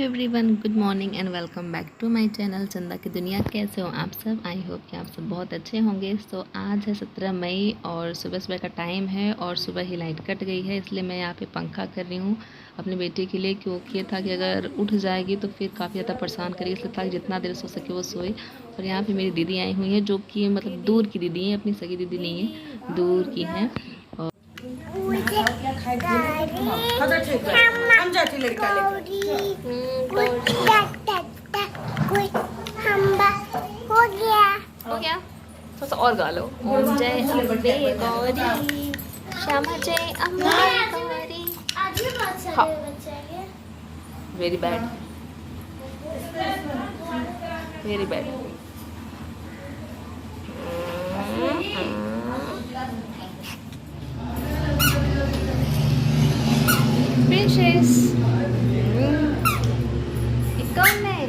Everyone, good morning and welcome back to my channel Chanda की दुनिया। कैसे हो आप सब? आई होप कि आप सब बहुत अच्छे होंगे। सो आज है 17 मई और सुबह सुबह का टाइम है और सुबह ही लाइट कट गई है, इसलिए मैं यहाँ पे पंखा कर रही हूँ अपने बेटे के लिए, क्योंकि ये था कि अगर उठ जाएगी तो फिर काफ़ी ज़्यादा परेशान करेगी, इसलिए था कि जितना देर सो सके वो सोए। और यहाँ पर मेरी दीदी आई हुई है, जो कि मतलब दूर की दीदी है, अपनी सगी दीदी नहीं है, दूर की हैं। हो गया थोड़ा सा और गा लो। ओम जय अम्बे गौरी, श्यामा जय अम्बे गौरी। हाँ, very bad, very bad. Princess, कौन है?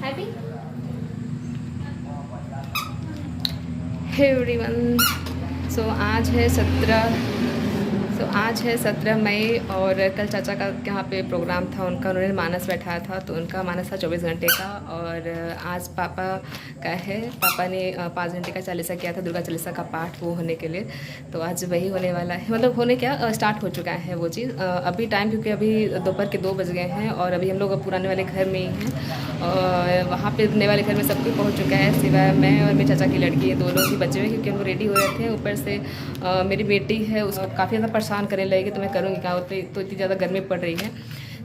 Happy everyone. सो आज है 17 मई और कल चाचा का यहाँ पे प्रोग्राम था उनका, उन्होंने मानस बैठाया था, तो उनका मानस था 24 घंटे का। और आज पापा का है, पापा ने 5 घंटे का चालीसा किया था, दुर्गा चालीसा का पाठ वो होने के लिए। तो आज वही होने वाला है, मतलब होने क्या स्टार्ट हो चुका है वो चीज़ अभी टाइम, क्योंकि अभी दोपहर के 2 बज गए हैं और अभी हम लोग पुराने वाले घर में ही हैं। और वहाँ पे नए वाले घर में सब कुछ पहुँच चुका है, सिवाय मैं और मेरे चाचा की लड़की, 2 लोग ही बचे हुए, क्योंकि हम रेडी हो रहे थे। ऊपर से मेरी बेटी है, उसको काफ़ी ज़्यादा परेशान करने लगेगी, तो मैं करूँगी क्या, तो इतनी ज़्यादा गर्मी पड़ रही है,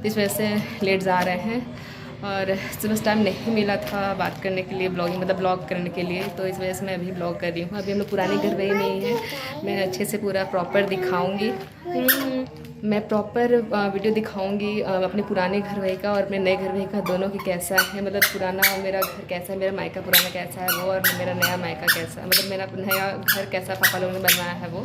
इस वजह से लेट जा रहे हैं। और सुबह टाइम नहीं मिला था बात करने के लिए, ब्लॉग करने के लिए, तो इस वजह से मैं अभी ब्लॉग कर रही हूँ। अभी हम लोग पुराने घर में ही है, मैं अच्छे से पूरा प्रॉपर दिखाऊँगी, मैं प्रॉपर वीडियो दिखाऊंगी अपने पुराने घर वही का और अपने नए घर वही का, दोनों की कैसा है, मतलब पुराना मेरा घर कैसा है, मेरा मायका पुराना कैसा है वो, और मेरा नया मायका कैसा है, मतलब मेरा नया घर कैसा पापा लोगों ने बनवाया है वो।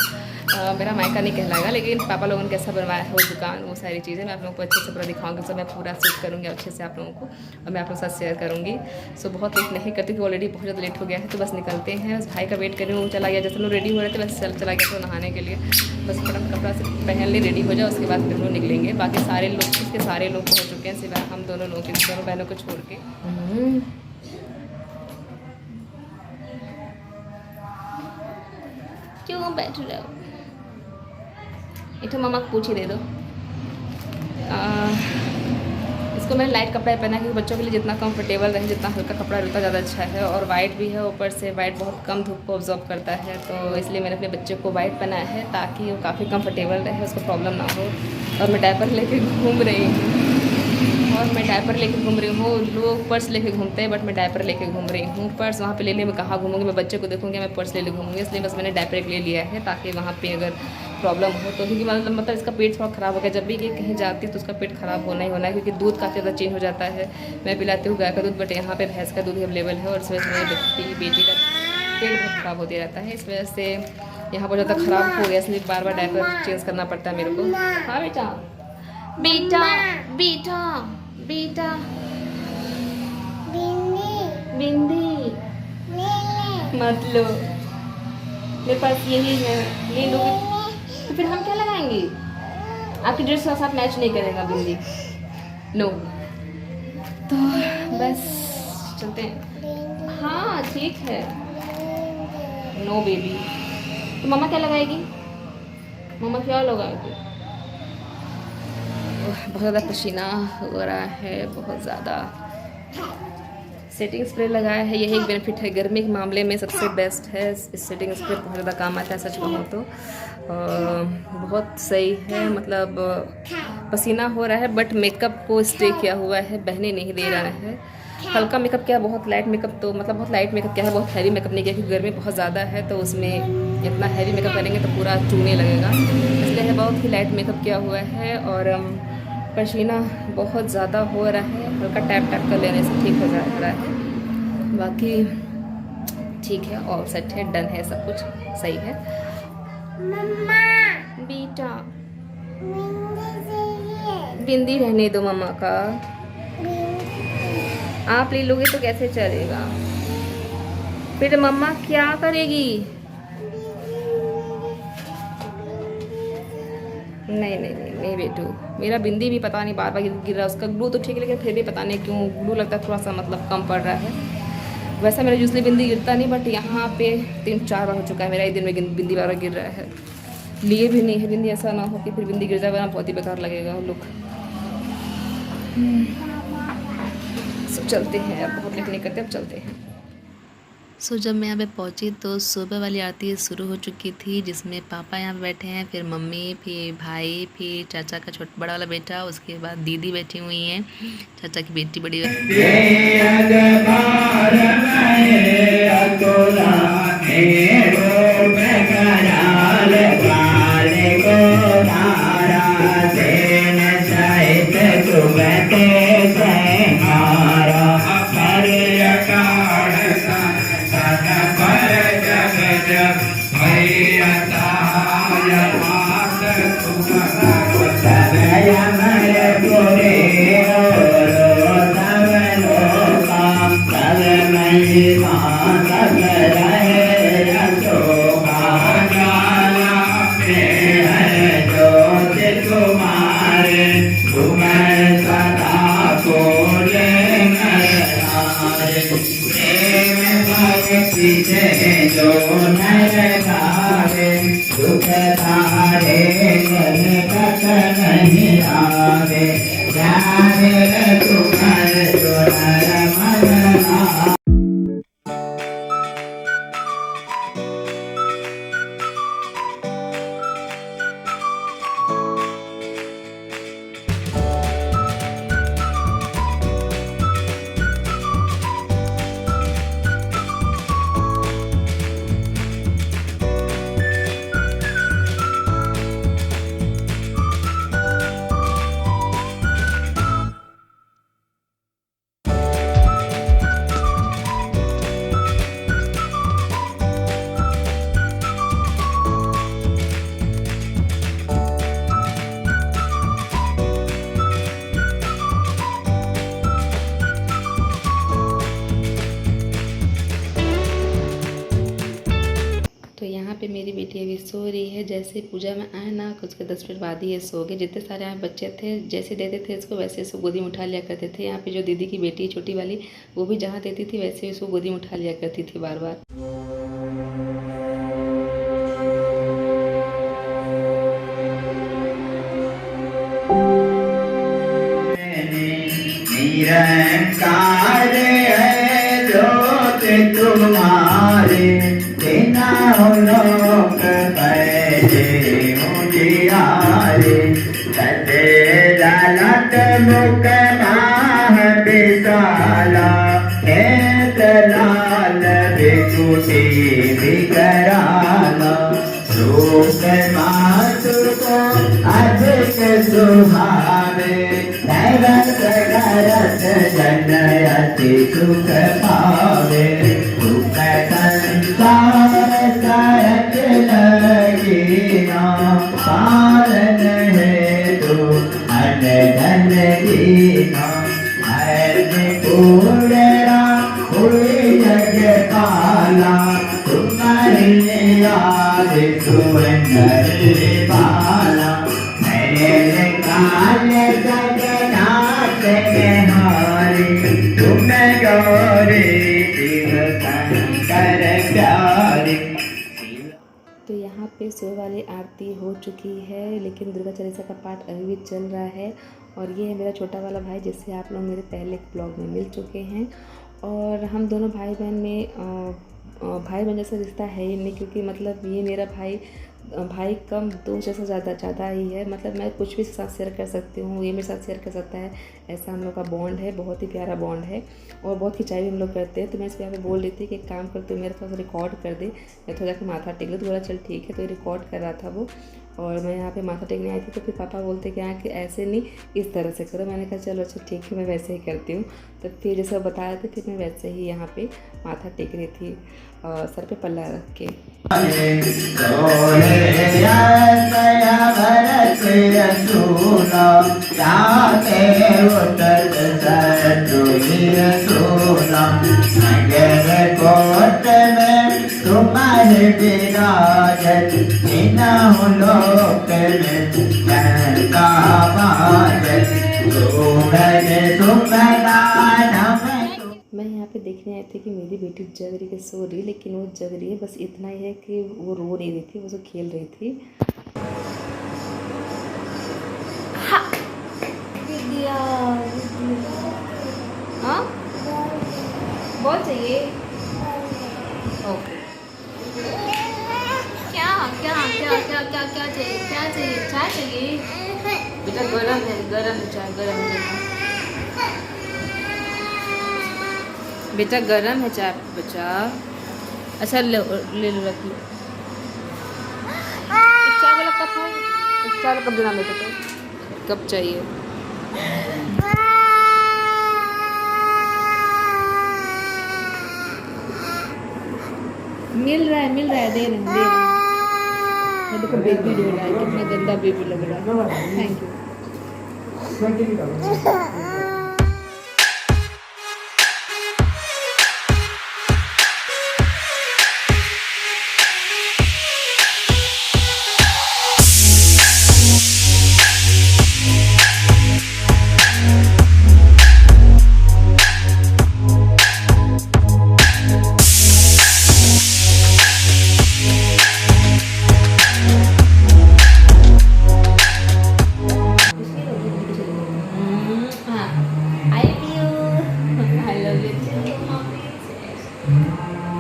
मेरा मायका नहीं कहलाएगा, लेकिन पापा लोगों ने कैसा बनवाया है वो दुकान, वो सारी चीज़ें मैं आप लोगों को अच्छे से पूरा दिखाऊंगी। तो मैं पूरा शूट करूँगी अच्छे से आप लोगों को और मैं आप लोगों के साथ शेयर करूँगी। सो बहुत लेट नहीं करती, क्योंकि ऑलरेडी बहुत ज़्यादा लेट हो गया है, तो बस निकलते हैं। बस भाई का वेट कर रही हूँ, वो चला गया, जैसे लोग रेडी हो रहे थे बस चला गया तो नहाने के लिए। बस फटाफट कपड़ा से पहन ले, रेडी हो जाए, उसके बाद हम लोग निकलेंगे। बाकी सारे लोग पहुंच चुके हैं, सिवाय हम दोनों बहनों को छोड़ के। क्यों बैठ रहे हो? एक तो मामा को पूछ ही दे दो। इसको मैंने लाइट कपड़ा पहना, क्योंकि बच्चों के लिए जितना कंफर्टेबल रहे, जितना हल्का कपड़ा रहता ज़्यादा अच्छा है। और वाइट भी है, ऊपर से वाइट बहुत कम धूप को ऑब्जॉर्व करता है, तो इसलिए मैंने अपने बच्चे को वाइट पहनाया है, ताकि वो काफ़ी कंफर्टेबल रहे, उसको प्रॉब्लम ना हो। और मैं डायपर लेके घूम रही हूँ, लोग पर्स लेके घूमते हैं, बट मैं डायपर लेके घूम रही हूँ। पर्स वहाँ पे ले मैं कहाँ घूमूंगी, मैं बच्चे को देखूँगी, मैं पर्स ले घूमूंगी, इसलिए बस मैंने डायपर ले लिया है, ताकि वहाँ पे अगर प्रॉब्लम हो तो, क्योंकि मतलब इसका पेट थोड़ा ख़राब हो गया, जब भी ये कहीं जाती है तो उसका पेट ख़राब होना ही होना है, क्योंकि दूध काफ़ी ज़्यादा चेंज हो जाता है। मैं पिलाती हूँ गाय का दूध, बट यहाँ पे भैंस का दूध अवेलेबल है, और इस वजह से मेरी बेटी का पेट बहुत ख़राब होते रहता है, इस वजह से यहाँ बहुत ज़्यादा ख़राब हो गया, इसलिए बार बार डायपर चेंज करना पड़ता है मेरे को। हाँ बेटा, बेटा बेटा बेटा बिंदी मत लो, मेरे पास यही है, ले लो तो फिर हम क्या लगाएंगे? आपकी ड्रेस के साथ मैच नहीं करेगा बिंदी, नो। तो बस चलते हैं। हाँ ठीक है, नो बेबी। तो मम्मा क्या लगाएगी? मम्मा क्या लगाएगी? बहुत ज़्यादा पसीना हो रहा है, बहुत ज़्यादा। सेटिंग स्प्रे लगाया है, यही एक बेनिफिट है, गर्मी के मामले में सबसे बेस्ट है। इस सेटिंग स्प्रे बहुत ज़्यादा काम आता है, सच कहूँ तो बहुत सही है। मतलब पसीना हो रहा है, बट मेकअप को स्टे किया हुआ है, बहने नहीं दे रहा है। हल्का मेकअप किया, बहुत लाइट मेकअप, तो मतलब बहुत लाइट मेकअप किया है, बहुत हैवी मेकअप नहीं किया, क्योंकि गर्मी बहुत ज़्यादा है, तो उसमें इतना हैवी मेकअप करेंगे तो पूरा चूने लगेगा, इसलिए बहुत ही लाइट मेकअप किया हुआ है। और पसीना बहुत ज़्यादा हो रहा है, हल्का टैप कर लेने से ठीक हो जा रहा है, बाकी ठीक है, ऑल सेट है, डन है, सब कुछ सही है। मम्मा बेटा बिंदी रहने दो मम्मा का, आप ले लोगे तो कैसे चलेगा? फिर मम्मा क्या करेगी? नहीं नहीं नहीं नहीं बेटू, मेरा बिंदी भी पता नहीं बार बार गिर रहा है। उसका ग्लू तो ठीक है, लेकिन फिर भी पता नहीं क्यों ग्लू लगता है थोड़ा सा मतलब कम पड़ रहा है। वैसा मेरा यूजली बिंदी गिरता नहीं, बट यहाँ पे 3-4 बार हो चुका है मेरा एक दिन में बिंदी बार गिर रहा है। लिए भी नहीं है बिंदी, ऐसा ना हो कि फिर बिंदी गिर जाएगा ना, बहुत ही बेकार लगेगा लुक। सब चलते हैं, अब बहुत लेट नहीं करते, अब चलते हैं। सो जब मैं यहाँ पे पहुँची तो सुबह वाली आरती शुरू हो चुकी थी, जिसमें पापा यहाँ पे बैठे हैं, फिर मम्मी, फिर भाई, फिर चाचा का बड़ा वाला बेटा, उसके बाद दीदी बैठी हुई हैं, चाचा की बेटी बड़ी तो यहाँ पे मेरी बेटी अभी सो रही है। जैसे पूजा में आए ना, उसके 10 मिनट बाद ही ये सो गए। जितने सारे यहाँ बच्चे थे, जैसे देते थे इसको वैसे इसको गोदी में उठा लिया करते थे। यहाँ पे जो दीदी की बेटी छोटी वाली, वो भी जहाँ देती थी वैसे इसको गोदी में उठा लिया करती थी बार बार। निरंकार है लोक तुम्हारे, बिना लोक पैसे उजियारे। सते ललट मुख माह विशाला, एक लाल विकुटी विकराला। रूप मातु को अधिक सुहावे, नरक नरक जनयति सुख पावे। सुख संसार सरक लगीना, पालन हेतु अन धन दीना। पूरा हुई जग पाला, तुम्हारे याद सुंदर बाला। मेरे काल जगन्नाथ हारे, तुम गौरी शिव शंकर प्यारे। तो यहाँ पे सुबह वाली आरती हो चुकी है, लेकिन दुर्गा चालीसा का पाठ अभी भी चल रहा है। और ये है मेरा छोटा वाला भाई, जिससे आप लोग मेरे पहले एक ब्लॉग में मिल चुके हैं। और हम दोनों भाई बहन में भाई बहन जैसा रिश्ता है ही नहीं, क्योंकि मतलब ये मेरा भाई कम दोस्त जैसा ज़्यादा ही है। मतलब मैं कुछ भी साथ शेयर कर सकती हूँ, ये मेरे साथ शेयर कर सकता है, ऐसा हम लोग का बॉन्ड है। बहुत ही प्यारा बॉन्ड है और बहुत खिंचाई भी हम लोग करते हैं। तो मैं इस पर यहाँ पे बोल रही थी कि एक काम कर, तू मेरे थोड़ा सा रिकॉर्ड कर दे, मैं थोड़ा जाकर माथा टेक लो। तो बोला चल ठीक है। तो रिकॉर्ड कर रहा था वो, और मैं यहाँ पे माथा टेकने आई थी। तो फिर पापा बोलते कि कि ऐसे नहीं, इस तरह से करो। मैंने कहा चलो अच्छा ठीक है, मैं वैसे ही करती हूँ। तो फिर जैसे बताया था, फिर मैं वैसे ही यहाँ पे माथा टेक रही थी, सर पे पल्ला रख के। तुम्हारे विराजत, बिना लोक में का बादल सूरज सुखदा नम मैं यहाँ पे देखने आई थी कि मेरी बेटी जग रही के सो रही, लेकिन वो जग रही है। बस इतना ही है कि वो रो नहीं रही थी, वो तो खेल रही थी। हाँ बहुत चाहिए। ओके क्या क्या क्या क्या क्या क्या चाहिए? क्या चाहिए? चाय चाहिए बेटा? गरम है, गरम है चाय, गरम है बेटा, गरम है चाय बच्चा। अच्छा ले लो, रख लो। चाय वाला कप है? चाय वाला कप देना बेटे को, कप चाहिए। मिल रहा है, दे रहे हैं, दे रहे हैं। ये देखो बेबी रो रहा है, कितना गंदा बेबी लग रहा है। Thank you.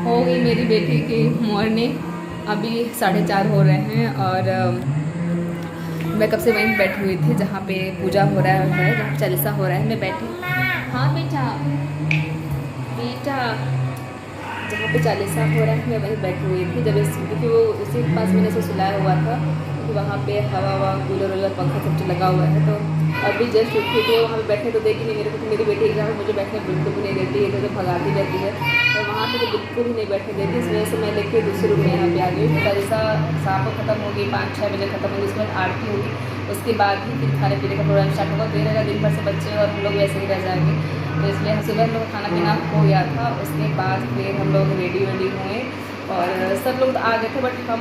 हो गई मेरी बेटी की मॉर्निंग, अभी 4:30 हो रहे हैं और मैं कब से वहीं बैठी हुई थी जहाँ पे पूजा हो रहा है, जहाँ चालीसा हो रहा है। मैं बैठी, हाँ बेटा बेटा, जहाँ पे चालीसा हो रहा है मैं वहीं बैठी हुई थी। जब क्योंकि वो उसी के पास मैंने उसे सुलाया हुआ था, क्योंकि वहाँ पे हवा कूलर वूलर पंखा सब कुछ लगा हुआ है। तो अभी जस्ट उठी थी, वहाँ पे बैठने तो देखी नहीं मेरे को, तो मेरी बेटी एकदम मुझे बैठने बिल्कुल भी नहीं देती है, तो भगाती रहती है। और वहाँ पे तो बिल्कुल ही नहीं बैठने देती, इस वजह से मैं लेके दूसरे रूम में यहाँ पे आ गई। चालीसा शाम को ख़त्म होगी, 5-6 बजे ख़त्म होगी, उसके बाद आरती होगी, उसके बाद ही फिर खाने पीने का प्रोग्राम स्टार्ट होगा। देर रहेगा, दिन भर से बच्चे और हम लोग वैसे ही रह जाएंगे। तो इसलिए सुबह हम लोग का खाना पीना हो गया था। उसके बाद फिर हम लोग रेडी हुए और सब लोग आ गए थे, बट हम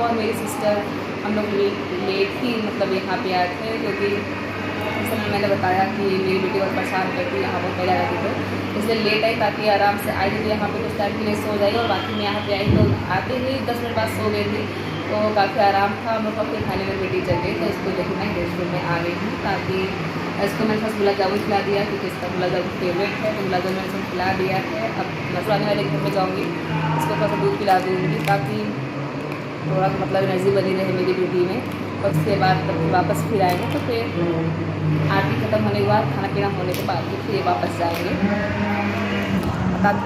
और मेरी सिस्टर हम लोग लेट ही मतलब यहाँ पे आए थे, क्योंकि उस समय मैंने बताया कि मेरी बेटी बहुत परेशान करती, यहाँ बहुत पहले रहती थी, इसलिए लेट आई ताकि आराम से आई थी यहाँ पे कुछ टाइम के लिए सो जाएगी। और बाकी मैं यहाँ पे आई तो आते ही 10 मिनट बाद सो गई थी, तो काफ़ी आराम था। हम लोग फिर खाने में बेटी जग गई, तो इसको लेकर मैं गेस्ट रूम में आ गई थी, ताकि इसको मैंने फर्स्ट गुलाब जामुन खिला दिया, क्योंकि इसका गुलाब जामुन फेवरेट है, तो गुलाब जामुन इसको खिला दिया है। अब मैं पुराने वाले घर में जाऊँगी, इसको थोड़ा सा दूध पिला दूँगी, ताकि थोड़ा मतलब एनर्जी बनी रहे मेरी बेटी में। और उसके बाद जब वापस फिर आएंगे तो फिर आरती ख़त्म होने के बाद, खाना पीना होने के बाद फिर ये वापस जाएंगे।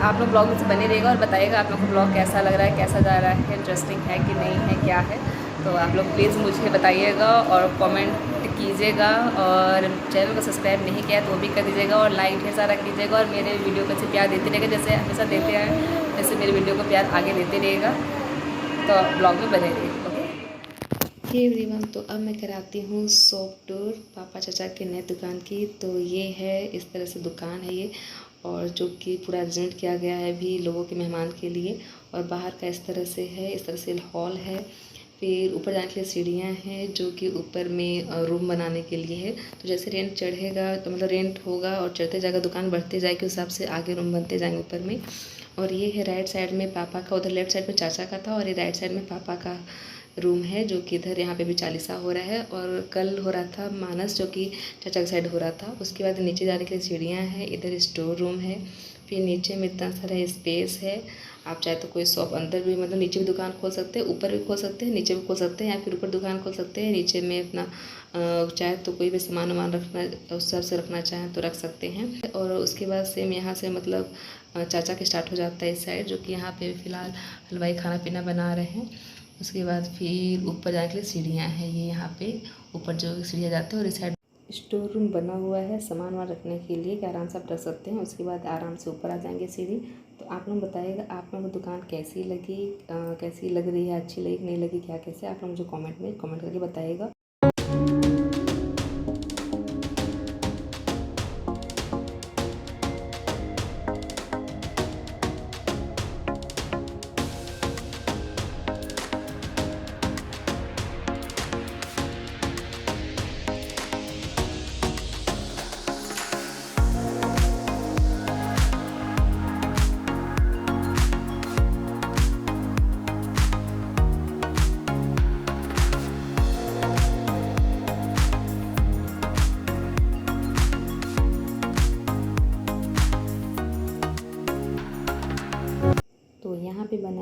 आप लोग ब्लॉग में से बने रहेगा और बताइएगा आप लोग को ब्लॉग कैसा लग रहा है, कैसा जा रहा है, इंटरेस्टिंग है कि नहीं है, क्या है। तो आप लोग प्लीज़ मुझे बताइएगा और कमेंट कीजिएगा, और चैनल को सब्सक्राइब नहीं किया तो वो भी कर दीजिएगा, और लाइक ढेर सारा कीजिएगा, और मेरे वीडियो को ऐसे प्यार देते रहेगा जैसे हमेशा देते आए, जैसे मेरे वीडियो को प्यार आगे देते रहेगा। तो ब्लॉग में बने रहिए। हे एवरीवन, तो अब मैं कराती हूँ शॉप टूर पापा चाचा के नए दुकान की। तो ये है, इस तरह से दुकान है ये, और जो कि पूरा अरेंजमेंट किया गया है भी लोगों के मेहमान के लिए। और बाहर का इस तरह से है, इस तरह से हॉल है। फिर ऊपर जाने के लिए सीढ़ियाँ हैं, जो कि ऊपर में रूम बनाने के लिए है। तो जैसे रेंट चढ़ेगा तो मतलब रेंट होगा और चढ़ते जाएगा, दुकान बढ़ते जाएगी, उस हिसाब से आगे रूम बनते जाएंगे ऊपर में। और ये है राइट साइड में पापा का, उधर लेफ्ट साइड में चाचा का था, और ये राइट साइड में पापा का रूम है, जो कि इधर यहाँ पे भी चालीसा हो रहा है। और कल हो रहा था मानस, जो कि चाचा के साइड हो रहा था। उसके बाद नीचे जाने के लिए सीढ़ियाँ हैं, इधर स्टोर रूम है। फिर नीचे में इतना सारा स्पेस है, आप चाहे तो कोई शॉप अंदर भी मतलब नीचे भी दुकान खोल सकते हैं, ऊपर भी खोल सकते हैं, नीचे भी खोल सकते हैं, या फिर ऊपर दुकान खोल सकते हैं, नीचे में अपना चाहे तो कोई भी सामान वामान रखना उस हिसाब से रखना चाहें तो रख सकते हैं। और उसके बाद सेम यहाँ से मतलब चाचा के स्टार्ट हो जाता है इस साइड, जो कि यहाँ पे फ़िलहाल हलवाई खाना पीना बना रहे हैं। उसके बाद फिर ऊपर जाने के लिए सीढ़ियाँ हैं, ये यहाँ पे ऊपर जो सीढ़ियाँ जाते हैं, और इस साइड स्टोर रूम बना हुआ है सामान वामान रखने के लिए, कि आराम से आप रख सकते हैं। उसके बाद आराम से ऊपर आ जाएंगे सीढ़ी। तो आप लोग बताइएगा आप लोगों को दुकान कैसी लगी, कैसी लग रही है, अच्छी लगी नहीं लगी, क्या कैसे, आप लोग मुझे कमेंट में कमेंट करके बताइएगा।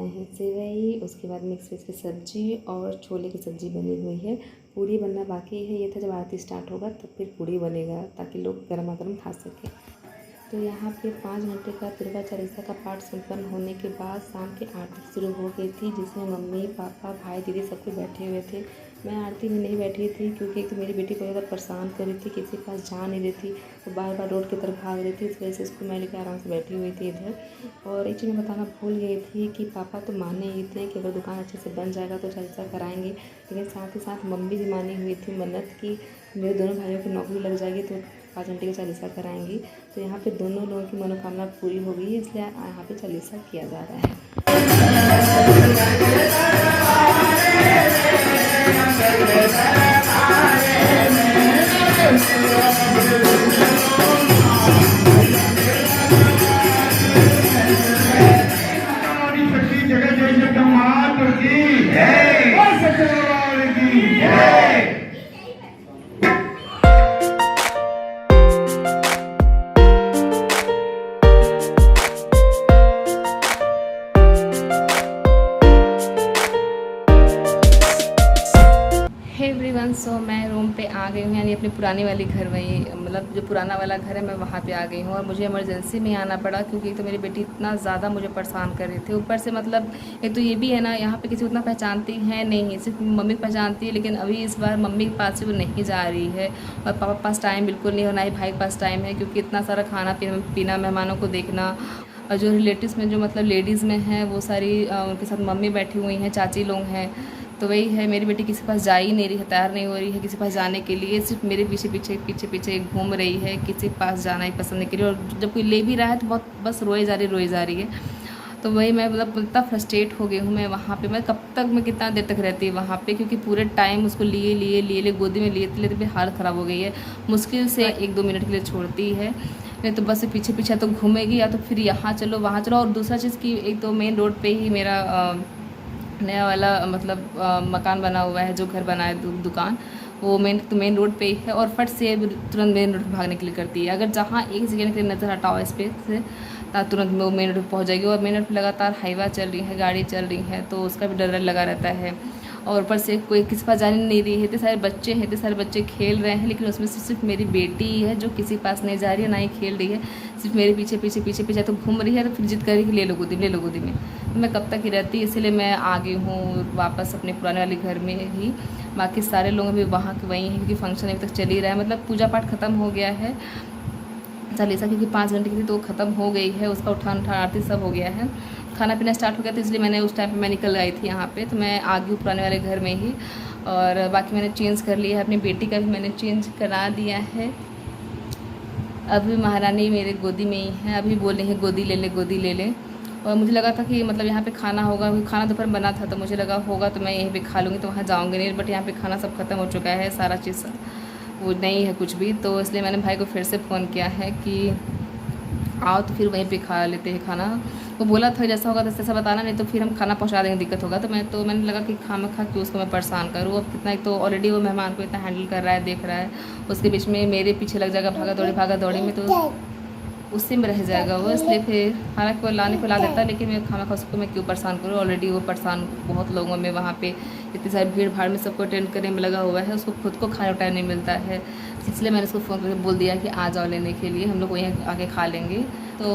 हैं सेवई, उसके बाद मिक्स वेज की सब्जी और छोले की सब्ज़ी बनी हुई है। पूड़ी बनना बाकी है। ये था जब आरती स्टार्ट होगा तब फिर पूड़ी बनेगा ताकि लोग गर्मा गर्म खा सकें। तो यहाँ पे 5 घंटे का दुर्गा चालीसा का पाठ संपन्न होने के बाद शाम की आरती शुरू हो गई थी, जिसमें मम्मी पापा भाई दीदी सब कुछ बैठे हुए थे। मैं आरती में नहीं बैठी थी क्योंकि एक तो मेरी बेटी बहुत ज़्यादा परेशान कर रही थी, किसी के पास जा नहीं रही थी, वो बार बार रोड की तरफ भाग रही थी, इस वजह से उसको मैं लेकर आराम से बैठी हुई थी इधर। और एक चीज़ मैं बताना भूल गई थी कि पापा तो माने ही थे कि अगर दुकान अच्छे से बन जाएगा तो चालीसा कराएंगे, लेकिन साथ ही साथ मम्मी भी मानी हुई थी मन्नत की मेरे दोनों भाइयों की नौकरी लग जाएगी तो 5 घंटे की चालीसा कराएंगी। तो यहाँ पे दोनों लोगों की मनोकामना पूरी हो गई है, इसलिए यहाँ पे चालीसा किया जा रहा है। एवरीवन, सो मैं रूम पे आ गई हूँ, यानी अपनी पुरानी वाली घर वही मतलब जो पुराना वाला घर है मैं वहाँ पे आ गई हूँ। और मुझे इमरजेंसी में आना पड़ा क्योंकि तो मेरी बेटी इतना ज़्यादा मुझे परेशान कर रही थी। ऊपर से मतलब एक तो ये भी है ना, यहाँ पे किसी को उतना पहचानती है नहीं, सिर्फ मम्मी को पहचानती है, लेकिन अभी इस बार मम्मी के पास से वो नहीं जा रही है और पापा के पास टाइम बिल्कुल नहीं, और ना ही भाई के पास टाइम है क्योंकि इतना सारा खाना पीना मेहमानों को देखना। और जो रिलेटिव्स में जो मतलब लेडीज़ में हैं वो सारी उनके साथ मम्मी बैठी हुई हैं, चाची लोग हैं। तो वही है, मेरी बेटी किसी के पास जा ही नहीं रही है, तैयार नहीं हो रही है किसी के पास जाने के लिए, सिर्फ मेरे पीछे पीछे घूम रही है, किसी के पास जाना ही पसंद नहीं कर रही। और जब कोई ले भी रहा है तो बहुत बस रोए जा रही है। तो वही मैं मतलब इतना फ्रस्ट्रेट हो गई हूँ मैं वहाँ पे। मैं कब तक मैं कितना देर तक रहती वहाँ पे, क्योंकि पूरे टाइम उसको लिए गोदी में लेते भी हालत ख़राब हो गई है। मुश्किल से 1-2 मिनट के लिए छोड़ती है, नहीं तो बस पीछे तो घूमेगी या तो फिर यहाँ चलो वहाँ चलो। और दूसरा चीज़ कि एक तो मेन रोड पे ही मेरा नया वाला मतलब मकान बना हुआ है, जो घर बना है दुकान, वो मेन रोड पे ही है और फट से तुरंत मेन रोड भागने के लिए करती है। अगर जहाँ एक सेकेंड के लिए नज़र हटाओ स्पेस से तुरंत वो मेन रोड पहुँच जाएगी। और मेन रोड पर लगातार हाईवा चल रही है, गाड़ी चल रही है, तो उसका भी डर लगा रहता है। और ऊपर से कोई किसी पास जाने नहीं रही है, इतने सारे बच्चे खेल रहे हैं, लेकिन उसमें से सिर्फ मेरी बेटी है जो किसी पास नहीं जा रही है, ना ही खेल रही है, सिर्फ मेरे पीछे तो घूम रही है। तो फिर जिद कर रही है ले लो गोदी में। तो मैं कब तक ही रहती, इसीलिए मैं आ गई हूँ वापस अपने पुराने वाले घर में ही। बाकी सारे लोग अभी वहाँ के वहीं हैं क्योंकि फंक्शन अभी तक चल ही रहा है, मतलब पूजा पाठ ख़त्म हो गया है चालीसा, क्योंकि 5 घंटे की थी तो ख़त्म हो गई है, उसका उठान आरती सब हो गया है, खाना पीना स्टार्ट हो गया। तो इसलिए मैंने उस टाइम पे मैं निकल आई थी यहाँ पे, तो मैं आ गई हूँ पुराने वाले घर में ही। और बाकी मैंने चेंज कर लिया है, अपनी बेटी का भी मैंने चेंज करा दिया है। अभी महारानी मेरे गोदी में ही है, अभी बोल रही है गोदी ले ले। और मुझे लगा था कि मतलब यहाँ पे खाना होगा, खाना दोपहर बना था तो मुझे लगा होगा तो मैं यहीं पे खा लूँगी, तो वहाँ जाऊँगी नहीं। बट यहाँ पे खाना सब खत्म हो चुका है, सारा चीज़ वो नहीं है कुछ भी। तो इसलिए मैंने भाई को फिर से फ़ोन किया है कि आओ तो फिर वहीं पे खा लेते हैं खाना। वो बोला था जैसा होगा तैसा बताना, नहीं तो फिर हम खाना पहुंचा देंगे, दिक्कत होगा। तो मैंने लगा कि खा क्यों उसको मैं परेशान करूँ। अब कितना, एक तो ऑलरेडी वो मेहमान को इतना हैंडल कर रहा है, देख रहा है, उसके बीच में मेरे पीछे लग जाएगा भागा दौड़ी में, तो उसी में रह जाएगा वो। इसलिए फिर हालांकि वो लाने को ला देता, लेकिन मैं खाना उसको मैं क्यों परेशान करूँ। ऑलरेडी वो परेशान बहुत लोगों में वहाँ पे इतनी सारी भीड़ भाड़ में सबको अटेंड करने में लगा हुआ है, उसको खुद को खाना टाइम नहीं मिलता है। इसलिए मैंने उसको फ़ोन करके बोल दिया कि आ जाओ लेने के लिए, हम लोग वहीं आके खा लेंगे। तो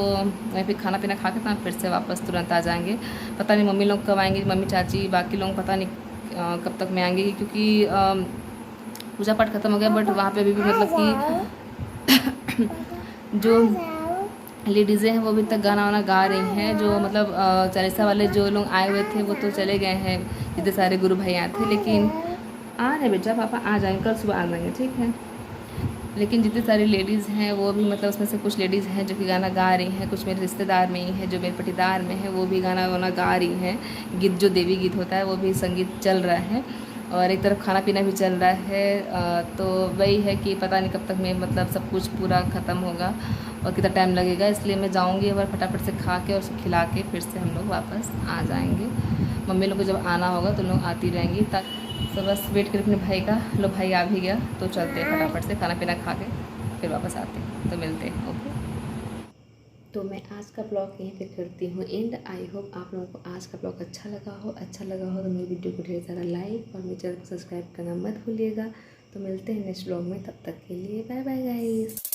वहीं पे खाना पीना खा के तो फिर से वापस तुरंत आ जाएंगे। पता नहीं मम्मी लोग कब आएंगे, मम्मी चाची बाकी लोग पता नहीं कब तक मैं आएंगे, क्योंकि पूजा पाठ ख़त्म हो गया। बट वहाँ पे अभी भी मतलब कि जो लेडीज़ें हैं वो अभी तक गाना वाना गा रही हैं। जो मतलब चालीसा वाले जो लोग आए हुए थे वो तो चले गए हैं, इतने सारे गुरु भाई आए थे, लेकिन आ रहे बेटा पापा आ जाएंगे, कल सुबह आ जाएंगे, ठीक है। लेकिन जितनी सारी लेडीज़ हैं वो भी मतलब उसमें से कुछ लेडीज़ हैं जो कि गाना गा रही हैं, कुछ मेरे रिश्तेदार में ही हैं, जो मेरे पटीदार में है वो भी गाना वाना गा रही हैं। गीत जो देवी गीत होता है वो भी संगीत चल रहा है, और एक तरफ खाना पीना भी चल रहा है। तो वही है कि पता नहीं कब तक मैं मतलब सब कुछ पूरा ख़त्म होगा और कितना टाइम लगेगा। इसलिए मैं जाऊंगी एक बार फटाफट से खा के और उसे खिला के फिर से हम लोग वापस आ जाएंगे। मम्मी लोग को जब आना होगा तो लोग आती रहेंगी, तो बस वेट कर अपने भाई का। लो भाई आ भी गया, तो चलते हैं फटाफट से खाना पीना खा के फिर वापस आते हैं, तो मिलते हैं। ओके। तो मैं आज का ब्लॉग यहीं पे करती हूँ एंड। आई होप आप लोगों को आज का ब्लॉग अच्छा लगा हो। तो मेरी वीडियो को ढेर सारा लाइक और मेरे चैनल को सब्सक्राइब करना मत भूलिएगा। तो मिलते हैं नेक्स्ट ब्लॉग में, तब तक के लिए बाय बाय गाइस।